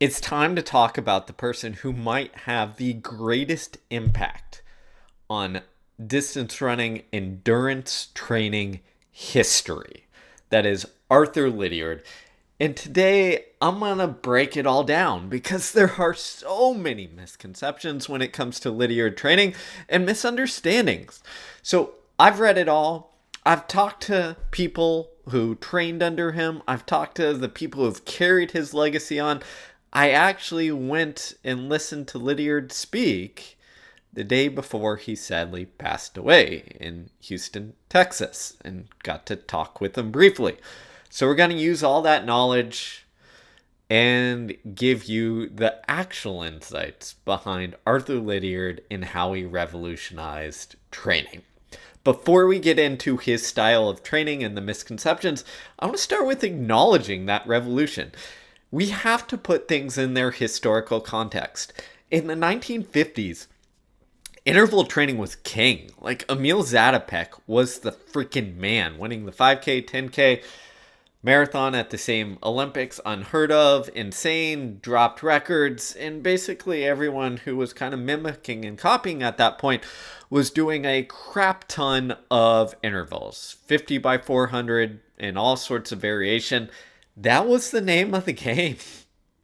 It's time to talk about the person who might have the greatest impact on distance running endurance training history. That is Arthur Lydiard. And today I'm going to break it all down because there are so many misconceptions when it comes to Lydiard training and misunderstandings. So I've read it all. I've talked to people who trained under him. I've talked to the people who've carried his legacy on. I actually went and listened to Lydiard speak the day before he sadly passed away in Houston, Texas, and got to talk with him briefly. So we're going to use all that knowledge and give you the actual insights behind Arthur Lydiard and how he revolutionized training. Before we get into his style of training and the misconceptions, I want to start with acknowledging that revolution. We have to put things in their historical context. In the 1950s, interval training was king. Like Emil Zatopek was the freaking man, winning the 5K, 10K marathon at the same Olympics, unheard of, insane, dropped records, and basically everyone who was kind of mimicking and copying at that point was doing a crap ton of intervals, 50 by 400 and all sorts of variation. That was the name of the game.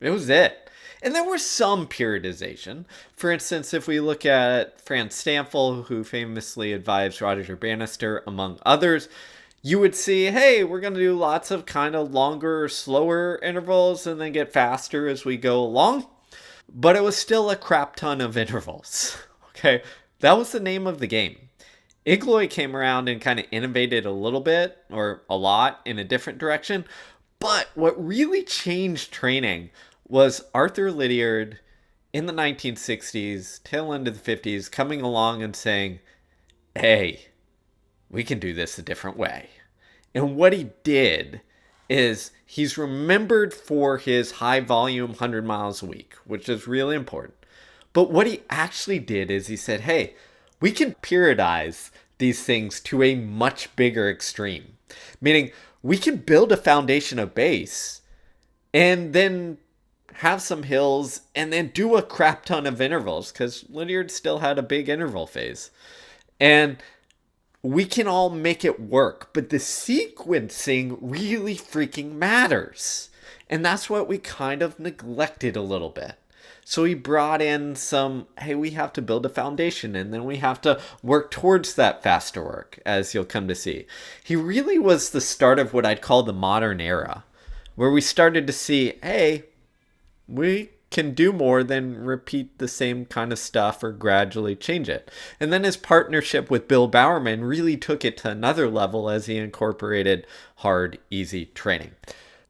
It was it. And there was some periodization. For instance, if we look at Franz Stampfel, who famously advised Roger Bannister, among others, you would see, hey, we're going to do lots of kind of longer, slower intervals and then get faster as we go along. But it was still a crap ton of intervals. Okay, that was the name of the game. Igloy came around and kind of innovated a little bit, or a lot, in a different direction. But what really changed training was Arthur Lydiard in the 1960s, tail end of the 50s, coming along and saying, hey, we can do this a different way. And what he did is he's remembered for his high volume 100 miles a week, which is really important. But what he actually did is he said, hey, we can periodize these things to a much bigger extreme. Meaning we can build a foundation of base and then have some hills and then do a crap ton of intervals, because Lydiard still had a big interval phase. And we can all make it work, but the sequencing really freaking matters. And that's what we kind of neglected a little bit. So he brought in some, hey, we have to build a foundation and then we have to work towards that faster work, as you'll come to see. He really was the start of what I'd call the modern era, where we started to see, hey, we can do more than repeat the same kind of stuff or gradually change it. And then his partnership with Bill Bowerman really took it to another level as he incorporated hard, easy training.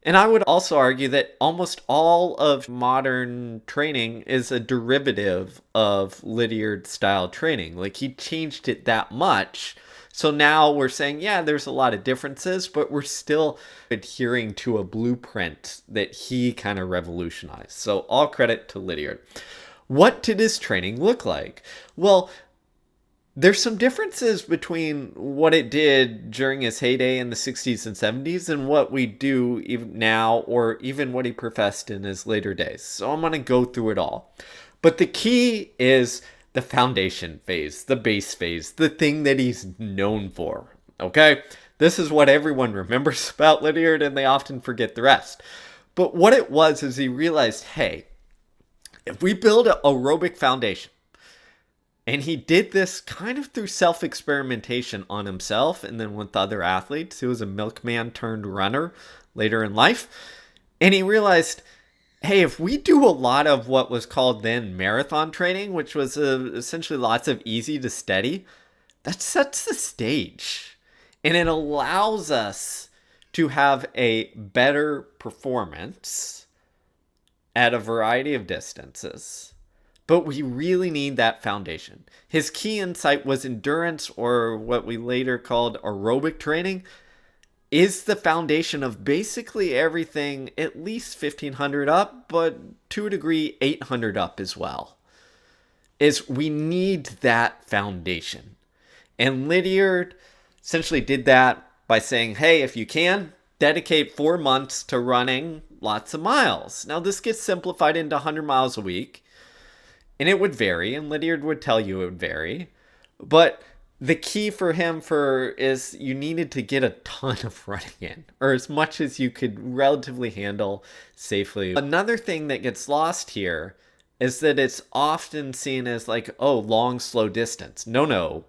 And I would also argue that almost all of modern training is a derivative of Lydiard style training. Like, he changed it that much. So now we're saying, yeah, there's a lot of differences, but we're still adhering to a blueprint that he kind of revolutionized. So all credit to Lydiard. What did his training look like? Well, there's some differences between what it did during his heyday in the 60s and 70s and what we do even now, or even what he professed in his later days. So I'm going to go through it all. But the key is the foundation phase, the base phase, the thing that he's known for. Okay? This is what everyone remembers about Lydiard, and they often forget the rest. But what it was is he realized, hey, if we build an aerobic foundation, and he did this kind of through self-experimentation on himself and then with other athletes. He was a milkman turned runner later in life. And he realized, hey, if we do a lot of what was called then marathon training, which was essentially lots of easy to steady, that sets the stage. And it allows us to have a better performance at a variety of distances. But we really need that foundation. His key insight was endurance, or what we later called aerobic training, is the foundation of basically everything at least 1500 up, but to a degree 800 up as well. Is we need that foundation. And Lydiard essentially did that by saying, hey, if you can, dedicate 4 months to running lots of miles. Now, this gets simplified into 100 miles a week, and it would vary, and Lydiard would tell you it would vary. But the key for him is you needed to get a ton of running in, or as much as you could relatively handle safely. Another thing that gets lost here is that it's often seen as like, oh, long, slow distance. No.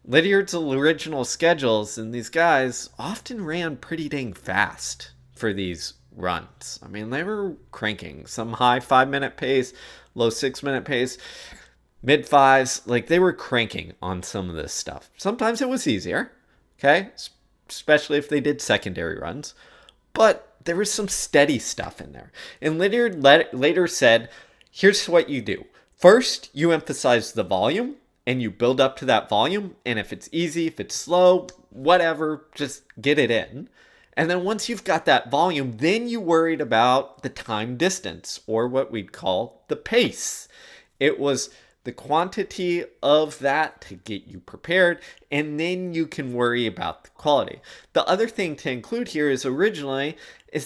Lydiard's original schedules, and these guys often ran pretty dang fast for these runs. I mean, they were cranking some high 5-minute pace, low 6-minute pace, mid fives. Like, they were cranking on some of this stuff. Sometimes it was easier, okay? Especially if they did secondary runs. But there was some steady stuff in there. And Lydiard later said, here's what you do. First, you emphasize the volume, and you build up to that volume. And if it's easy, if it's slow, whatever, just get it in. And then once you've got that volume, then you worried about the time distance, or what we'd call the pace. It was the quantity of that to get you prepared, and then you can worry about the quality. The other thing to include here is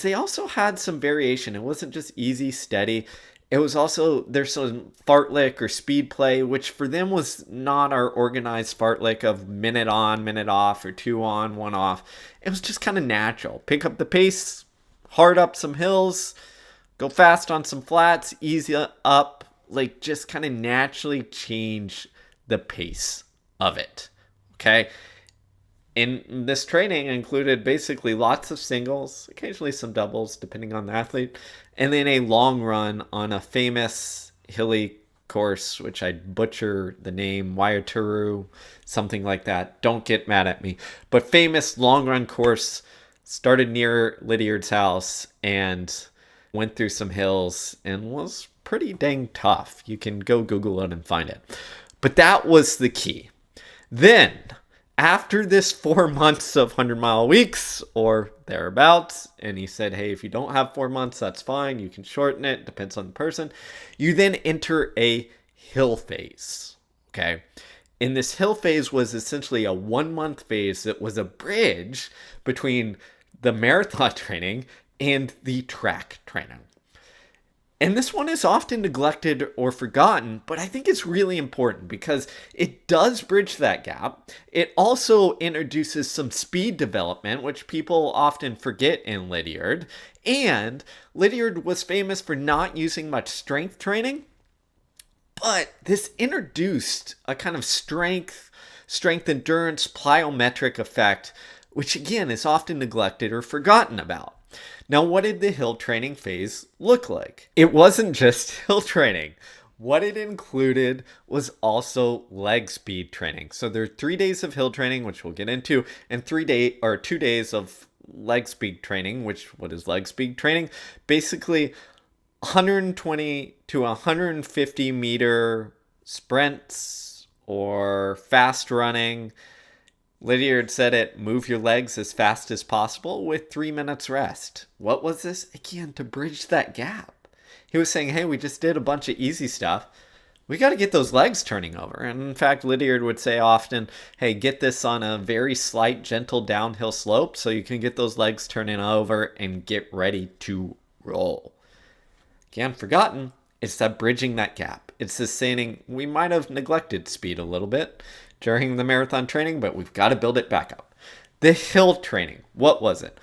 they also had some variation. It wasn't just easy, steady. It was also, there's some fartlek or speed play, which for them was not our organized fartlek of minute on, minute off, or 2 on, 1 off. It was just kind of natural. Pick up the pace, hard up some hills, go fast on some flats, easy up, like just kind of naturally change the pace of it. Okay? And this training included basically lots of singles, occasionally some doubles, depending on the athlete, and then a long run on a famous hilly course, which I'd butcher the name, Waiaturu, something like that. Don't get mad at me. But famous long run course, started near Lydiard's house and went through some hills and was pretty dang tough. You can go Google it and find it. But that was the key. Then, after this 4 months of 100-mile weeks or thereabouts, and he said, hey, if you don't have 4 months, that's fine. You can shorten it. Depends on the person. You then enter a hill phase. Okay. And this hill phase was essentially a 1-month phase that was a bridge between the marathon training and the track training. And this one is often neglected or forgotten, but I think it's really important because it does bridge that gap. It also introduces some speed development, which people often forget in Lydiard. And Lydiard was famous for not using much strength training, but this introduced a kind of strength endurance, plyometric effect, which again is often neglected or forgotten about. Now, what did the hill training phase look like? It wasn't just hill training. What it included was also leg speed training. So there are 3 days of hill training, which we'll get into, and 2 days of leg speed training, what is leg speed training? Basically 120 to 150 meter sprints or fast running. Lydiard said it, move your legs as fast as possible with 3 minutes rest. What was this? Again, to bridge that gap. He was saying, hey, we just did a bunch of easy stuff. We got to get those legs turning over. And in fact, Lydiard would say often, hey, get this on a very slight, gentle downhill slope so you can get those legs turning over and get ready to roll. Again, forgotten, it's that bridging that gap. It's this saying, we might have neglected speed a little bit during the marathon training, but we've got to build it back up. The hill training, what was it?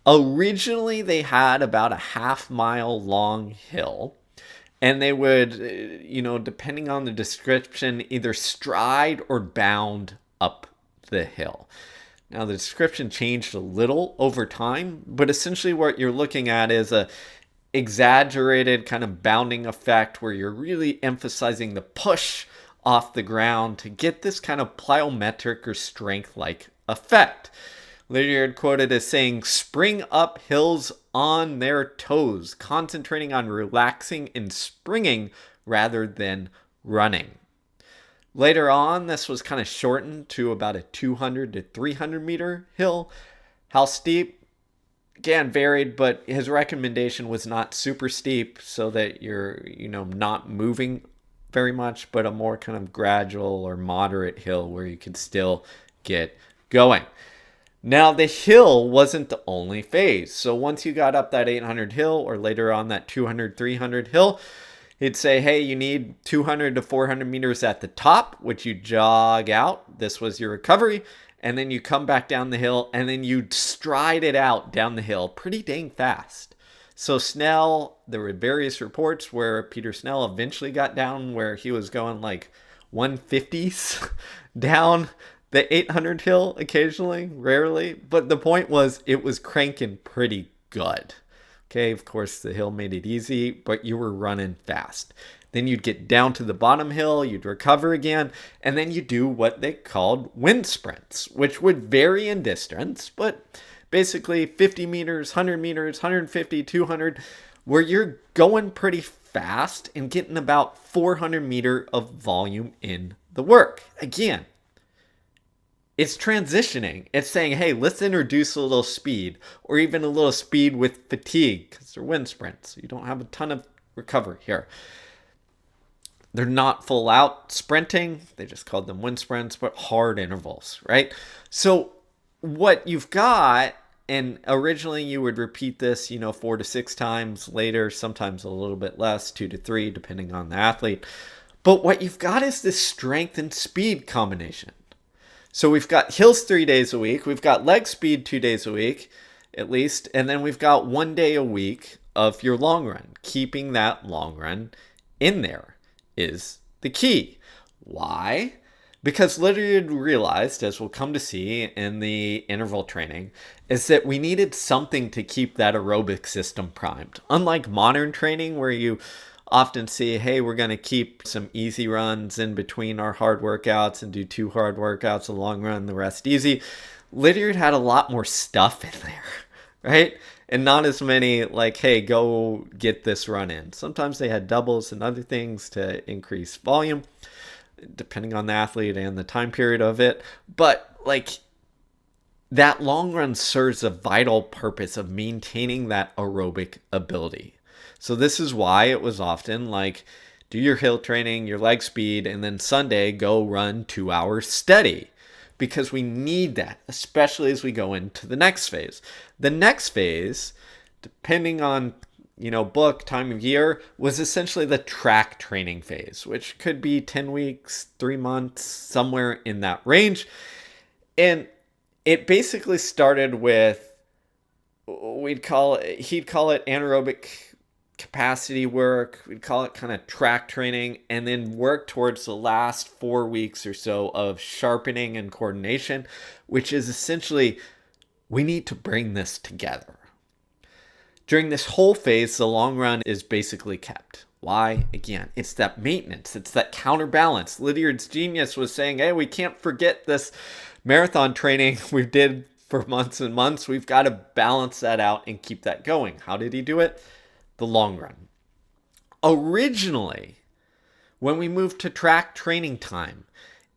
Originally, they had about a half-mile long hill, and they would, depending on the description, either stride or bound up the hill. Now, the description changed a little over time, but essentially what you're looking at is a exaggerated kind of bounding effect where you're really emphasizing the push off the ground to get this kind of plyometric or strength-like effect. Lydiard quoted as saying, spring up hills on their toes, concentrating on relaxing and springing rather than running. Later on, this was kind of shortened to about a 200 to 300 meter hill. How steep? Again, varied, but his recommendation was not super steep so that you're, not moving very much, but a more kind of gradual or moderate hill where you could still get going. Now, the hill wasn't the only phase. So once you got up that 800 hill, or later on that 200, 300 hill, he'd say, hey, you need 200 to 400 meters at the top, which you jog out. This was your recovery. And then you come back down the hill, and then you stride it out down the hill pretty dang fast. So Snell, there were various reports where Peter Snell eventually got down where he was going like 150s down the 800 hill occasionally, rarely. But the point was, it was cranking pretty good. Okay, of course, the hill made it easy, but you were running fast. Then you'd get down to the bottom hill, you'd recover again, and then you do what they called wind sprints, which would vary in distance, but basically 50 meters, 100 meters, 150, 200, where you're going pretty fast and getting about 400 meter of volume in the work. Again, it's transitioning. It's saying, hey, let's introduce a little speed, or even a little speed with fatigue, because they're wind sprints. So you don't have a ton of recovery here. They're not full out sprinting. They just called them wind sprints, but hard intervals, right? So what you've got, and originally you would repeat this, 4 to 6 times, later sometimes a little bit less, 2 to 3, depending on the athlete. But what you've got is this strength and speed combination. So we've got hills 3 days a week. We've got leg speed 2 days a week, at least. And then we've got 1 day a week of your long run. Keeping that long run in there is the key. Why? Because Lydiard realized, as we'll come to see in the interval training, is that we needed something to keep that aerobic system primed. Unlike modern training, where you often see, hey, we're going to keep some easy runs in between our hard workouts and do 2 hard workouts, a long run, the rest easy. Lydiard had a lot more stuff in there, right? And not as many like, hey, go get this run in. Sometimes they had doubles and other things to increase volume, depending on the athlete and the time period of it. But like, that long run serves a vital purpose of maintaining that aerobic ability. So this is why it was often like, do your hill training, your leg speed, and then Sunday go run 2 hours steady. Because we need that, especially as we go into the next phase. The next phase, depending on, book, time of year, was essentially the track training phase, which could be 10 weeks, 3 months, somewhere in that range. And it basically started with, he'd call it anaerobic capacity work. We'd call it kind of track training, and then work towards the last 4 weeks or so of sharpening and coordination, which is essentially, we need to bring this together. During this whole phase, the long run is basically kept. Why? Again, it's that maintenance. It's that counterbalance. Lydiard's genius was saying, hey, we can't forget this marathon training we did for months and months. We've got to balance that out and keep that going. How did he do it? The long run. Originally, when we moved to track training time,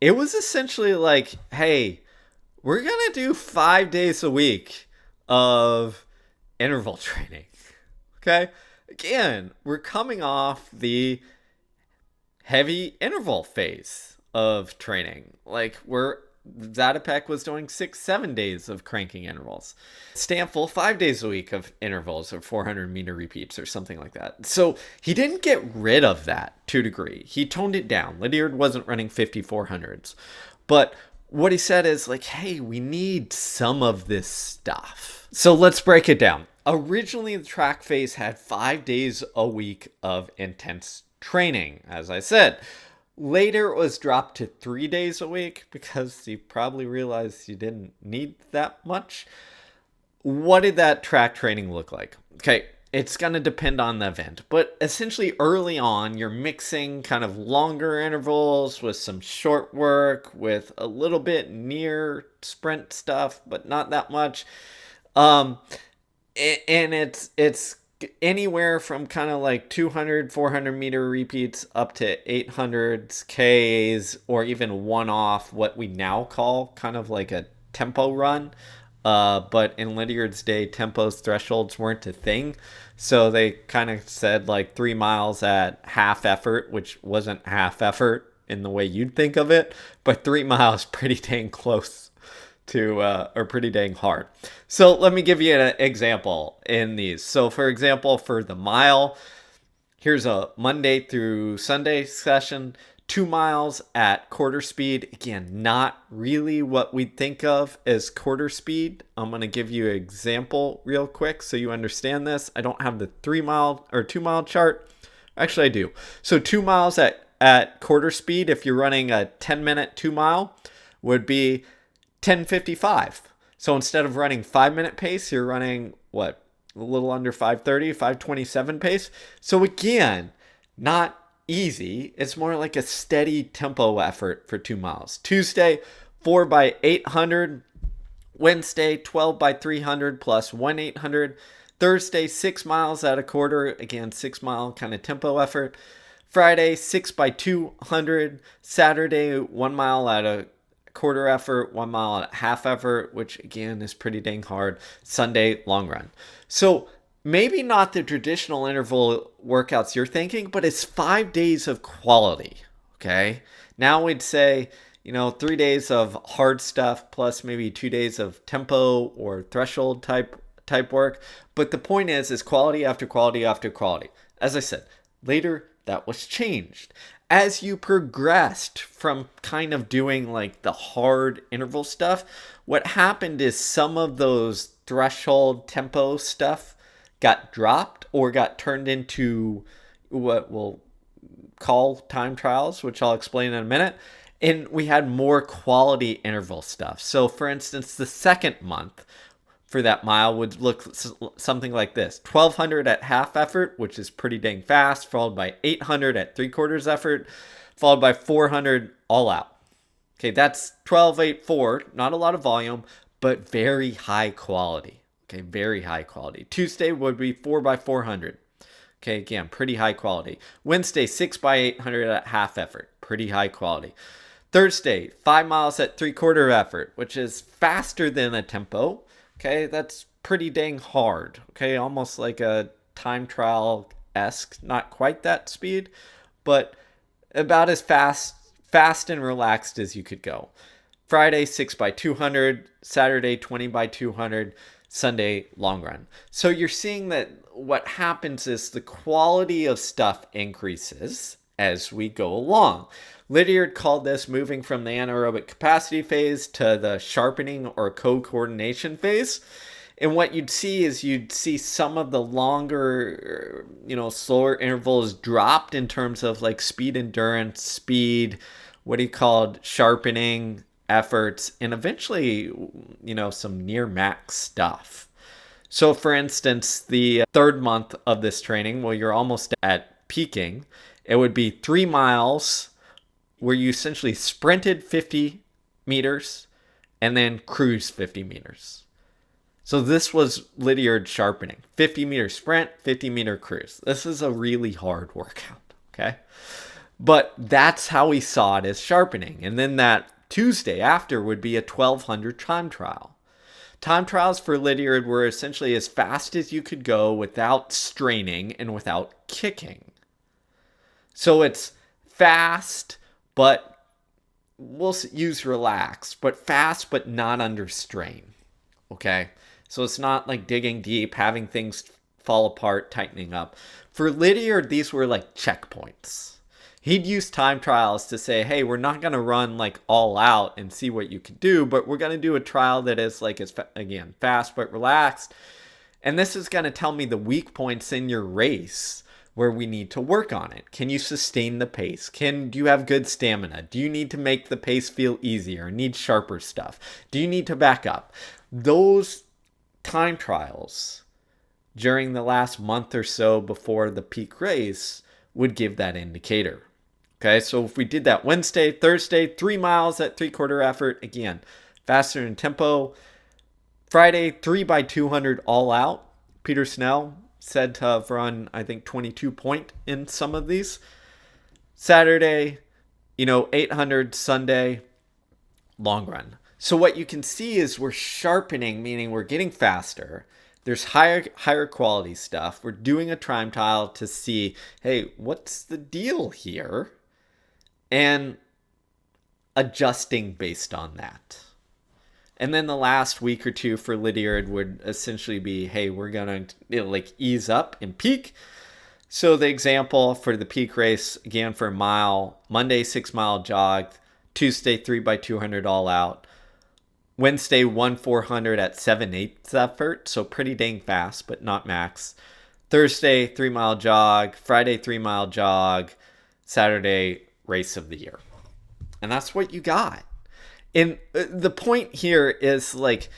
it was essentially like, hey, we're going to do 5 days a week of interval training. Okay? Again, we're coming off the heavy interval phase of training. Like, Zatopek was doing 6-7 days of cranking intervals. Stanfill 5 days a week of intervals of 400 meter repeats or something like that. So he didn't get rid of that to a degree. He toned it down. Lydiard wasn't running 5400s. But what he said is like, hey, we need some of this stuff. So let's break it down. Originally, the track phase had 5 days a week of intense training, as I said. Later, it was dropped to 3 days a week because you probably realized you didn't need that much. What did that track training look like? Okay, it's going to depend on the event. But essentially, early on, you're mixing kind of longer intervals with some short work, with a little bit near sprint stuff, but not that much. And it's anywhere from kind of like 200, 400 meter repeats up to 800s, Ks, or even one-off, what we now call kind of like a tempo run. But in Lydiard's day, tempos thresholds weren't a thing. So they kind of said like 3 miles at half effort, which wasn't half effort in the way you'd think of it, but 3 miles pretty dang close are pretty dang hard. So let me give you an example in these. So for example, for the mile, here's a Monday through Sunday session, 2 miles at quarter speed. Again, not really what we think of as quarter speed. I'm going to give you an example real quick so you understand this. I don't have the 3 mile or 2 mile chart. Actually, I do. So 2 miles at quarter speed, if you're running a 10-minute 2 mile, would be 10:55. So instead of running 5-minute pace, you're running what? A little under 5:30, 5:27 pace. So again, not easy. It's more like a steady tempo effort for 2 miles. Tuesday, 4 by 800. Wednesday, 12 by 300 plus 1/800. Thursday, 6 miles at a quarter. Again, 6 mile kind of tempo effort. Friday, 6 by 200. Saturday, 1 mile at a quarter effort, 1 mile at half effort, which again is pretty dang hard. Sunday, long run. So maybe not the traditional interval workouts you're thinking, but it's 5 days of quality. Okay. Now we'd say, 3 days of hard stuff plus maybe 2 days of tempo or threshold type work. But the point is quality after quality after quality. As I said, later that was changed. As you progressed from kind of doing like the hard interval stuff, what happened is some of those threshold tempo stuff got dropped or got turned into what we'll call time trials, which I'll explain in a minute. And we had more quality interval stuff. So for instance, the second month for that mile would look something like this: 1200 at half effort, which is pretty dang fast, followed by 800 at 3/4 effort, followed by 400 all out. Okay, that's 1284, not a lot of volume, but very high quality. Okay, very high quality. Tuesday would be 4 by 400. Okay, again, pretty high quality. Wednesday, 6 by 800 at half effort, pretty high quality. Thursday, 5 miles at 3/4 effort, which is faster than a tempo. Okay, that's pretty dang hard. Okay, almost like a time trial-esque, not quite that speed, but about as fast and relaxed as you could go. Friday, 6 by 200. Saturday, 20 by 200. Sunday, long run. So you're seeing that what happens is the quality of stuff increases as we go along. Lydiard called this moving from the anaerobic capacity phase to the sharpening or co-coordination phase. And what you'd see is some of the longer, slower intervals dropped in terms of like speed endurance, speed, what he called sharpening efforts, and eventually, some near max stuff. So for instance, the third month of this training, well, you're almost at peaking. It would be 3 miles where you essentially sprinted 50 meters and then cruised 50 meters. So this was Lydiard sharpening. 50-meter sprint, 50-meter cruise. This is a really hard workout, okay? But that's how we saw it as sharpening. And then that Tuesday after would be a 1200 time trial. Time trials for Lydiard were essentially as fast as you could go without straining and without kicking. So it's fast, but we'll use relaxed, but fast, but not under strain. Okay? So it's not like digging deep, having things fall apart, tightening up. For Lydiard, these were like checkpoints. He'd use time trials to say, hey, we're not going to run like all out and see what you could do, but we're going to do a trial that is like, again, fast but relaxed. And this is going to tell me the weak points in your race where we need to work on it. Can you sustain the pace? Do you have good stamina? Do you need to make the pace feel easier? Need sharper stuff? Do you need to back up? Those time trials during the last month or so before the peak race would give that indicator. Okay, so if we did that Wednesday, Thursday, 3 miles at 3/4 effort, again, faster in tempo. Friday, 3 by 200 all out. Peter Snell said to have run, I think, 22 point in some of these. Saturday, 800. Sunday, long run. So what you can see is we're sharpening, meaning we're getting faster. There's higher quality stuff. We're doing a time trial to see, hey, what's the deal here? And adjusting based on that. And then the last week or two for Lydiard would essentially be, hey, we're going to like ease up and peak. So the example for the peak race, again, for a mile, Monday, 6-mile jog, Tuesday, 3x200 all out, Wednesday, 1-400 at 7/8 effort. So pretty dang fast, but not max. Thursday, 3-mile jog, Friday, 3-mile jog, Saturday, race of the year. And that's what you got. And the point here is like,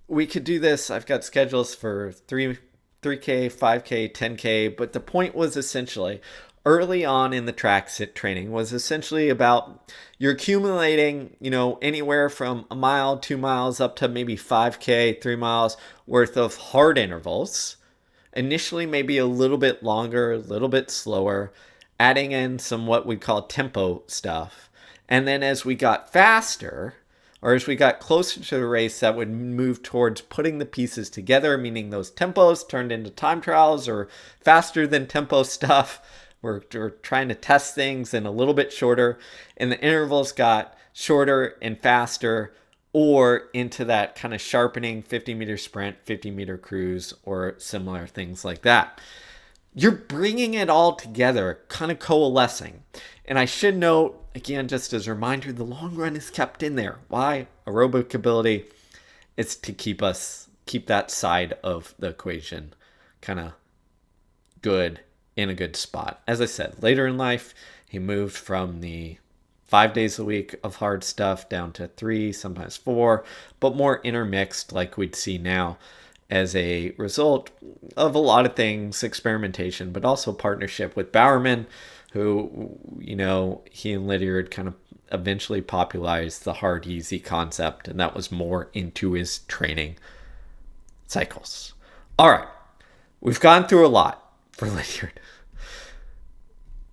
we could do this. I've got schedules for 3K, 5K, 10K, but the point was essentially early on in the track sit training was essentially about you're accumulating, anywhere from a mile, 2 miles up to maybe 5K, 3 miles worth of hard intervals. Initially, maybe a little bit longer, a little bit slower, adding in some what we call tempo stuff. And then as we got faster, or as we got closer to the race, that would move towards putting the pieces together, meaning those tempos turned into time trials or faster than tempo stuff. We're trying to test things and a little bit shorter. And the intervals got shorter and faster, or into that kind of sharpening 50-meter sprint, 50-meter cruise, or similar things like that. You're bringing it all together, kind of coalescing. And I should note, again, just as a reminder, the long run is kept in there. Why? Aerobic ability. It's to keep that side of the equation kind of good, in a good spot. As I said, later in life, he moved from the 5 days a week of hard stuff down to 3, sometimes 4, but more intermixed like we'd see now as a result of a lot of things, experimentation, but also partnership with Bowerman, who, he and Lydiard kind of eventually popularized the hard, easy concept, and that was more into his training cycles. All right, we've gone through a lot for Lydiard.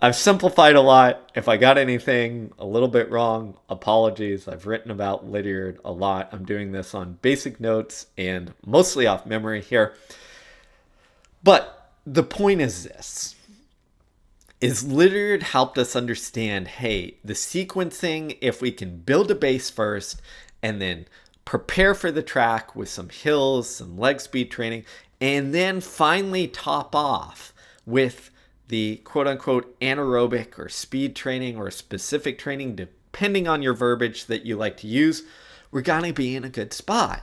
I've simplified a lot. If I got anything a little bit wrong, apologies. I've written about Lydiard a lot. I'm doing this on basic notes and mostly off memory here. But the point is this. Lydiard helped us understand, hey, the sequencing, if we can build a base first and then prepare for the track with some hills, some leg speed training, and then finally top off with the quote-unquote anaerobic or speed training or specific training, depending on your verbiage that you like to use, we're going to be in a good spot.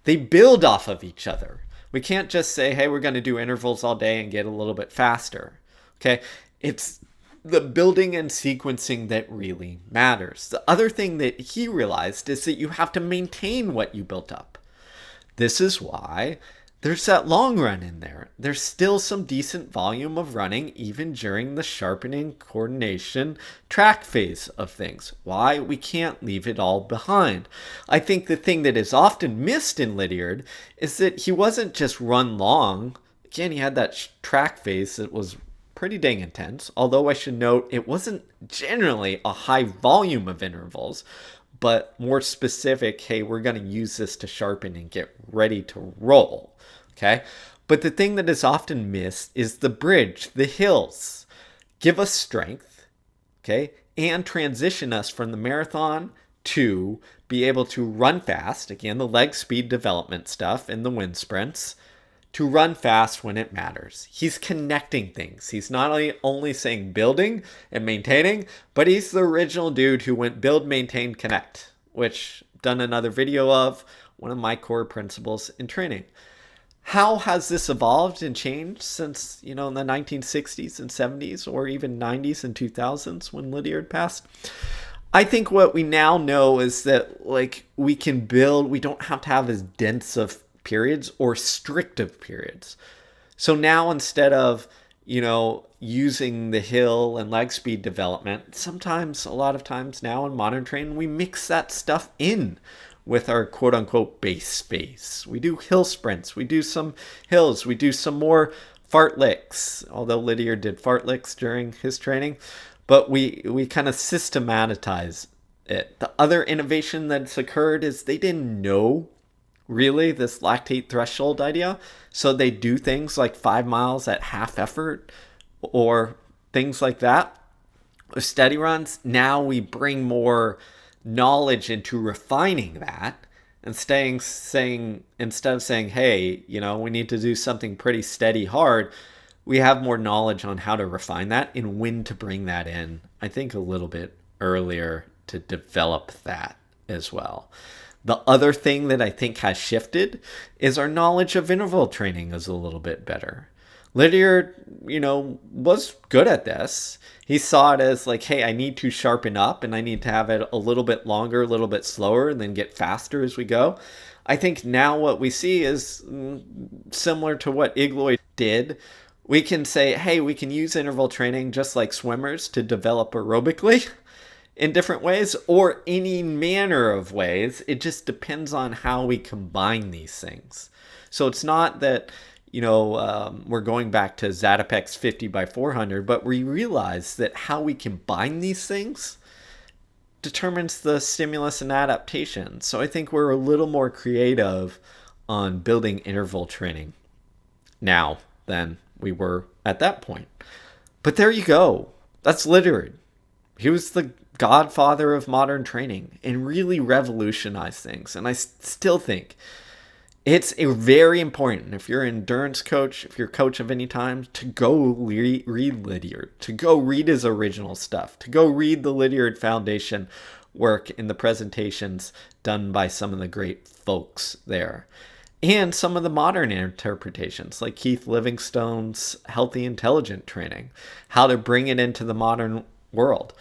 They build off of each other. We can't just say, hey, we're going to do intervals all day and get a little bit faster. Okay? It's the building and sequencing that really matters. The other thing that he realized is that you have to maintain what you built up. This is why there's that long run in there. There's still some decent volume of running even during the sharpening, coordination, track phase of things. Why? We can't leave it all behind. I think the thing that is often missed in Lydiard is that he wasn't just run long. Again, he had that track phase that was pretty dang intense, although I should note it wasn't generally a high volume of intervals, but more specific, hey, we're going to use this to sharpen and get ready to roll. Okay, but the thing that is often missed is the bridge, the hills. Give us strength, okay, and transition us from the marathon to be able to run fast. Again, the leg speed development stuff in the wind sprints, to run fast when it matters. He's connecting things. He's not only saying building and maintaining, but he's the original dude who went build, maintain, connect, which I've done another video of, one of my core principles in training. How has this evolved and changed since, in the 1960s and 70s or even 90s and 2000s when Lydiard passed? I think what we now know is that we can build, we don't have to have as dense of periods or restrictive periods. So now instead of, using the hill and leg speed development, a lot of times now in modern training, we mix that stuff in with our quote-unquote base phase. We do hill sprints, we do some hills, we do some more fartlicks, although Lydiard did fartlicks during his training, but we kind of systematize it. The other innovation that's occurred is they didn't know really this lactate threshold idea, so they do things like 5 miles at half effort or things like that. With steady runs, now we bring more knowledge into refining that. and instead of saying, hey, we need to do something pretty steady hard, we have more knowledge on how to refine that and when to bring that in, I think, a little bit earlier to develop that as well. The other thing that I think has shifted is our knowledge of interval training is a little bit better. Lydiard, was good at this. He saw it as like, hey, I need to sharpen up and I need to have it a little bit longer, a little bit slower, and then get faster as we go. I think now what we see is similar to what Igloy did. We can say, hey, we can use interval training just like swimmers to develop aerobically in different ways, or any manner of ways. It just depends on how we combine these things. So it's not that we're going back to Zatopek's 50 by 400, but we realize that how we combine these things determines the stimulus and adaptation. So I think we're a little more creative on building interval training now than we were at that point. But there you go. That's Lydiard. He was the godfather of modern training and really revolutionized things. And I still think it's very important, if you're an endurance coach, if you're a coach of any time, to go read Lydiard, to go read his original stuff, to go read the Lydiard Foundation work in the presentations done by some of the great folks there. And some of the modern interpretations, like Keith Livingstone's Healthy Intelligent Training, how to bring it into the modern world.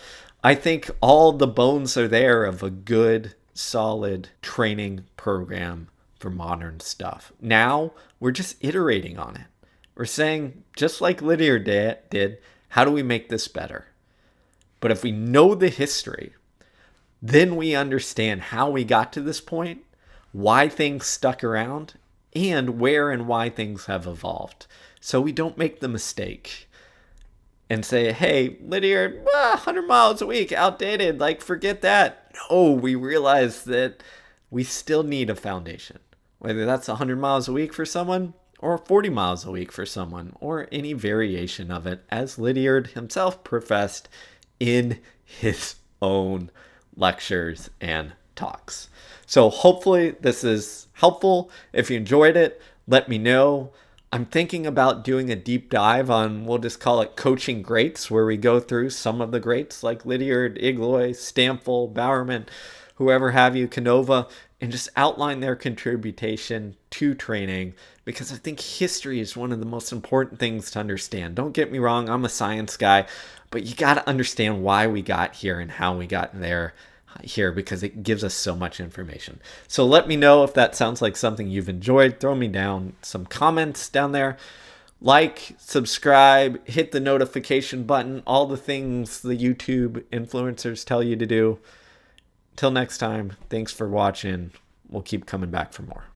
I think all the bones are there of a good, solid training program for modern stuff. Now we're just iterating on it. We're saying, just like Lydiard did, how do we make this better? But if we know the history, then we understand how we got to this point, why things stuck around, and where and why things have evolved. So we don't make the mistake and say, hey, Lydiard, 100 miles a week, outdated, like forget that. No, we realize that we still need a foundation. Whether that's 100 miles a week for someone or 40 miles a week for someone, or any variation of it, as Lydiard himself professed in his own lectures and talks. So hopefully this is helpful. If you enjoyed it, let me know. I'm thinking about doing a deep dive on, we'll just call it coaching greats, where we go through some of the greats like Lydiard, Igloy, Stamfel, Bowerman, whoever have you, Canova, and just outline their contribution to training, because I think history is one of the most important things to understand. Don't get me wrong, I'm a science guy, but you got to understand why we got here and how we got there here, because it gives us so much information. So let me know if that sounds like something you've enjoyed. Throw me down some comments down there. Like, subscribe, hit the notification button, all the things the YouTube influencers tell you to do. Till next time, thanks for watching. We'll keep coming back for more.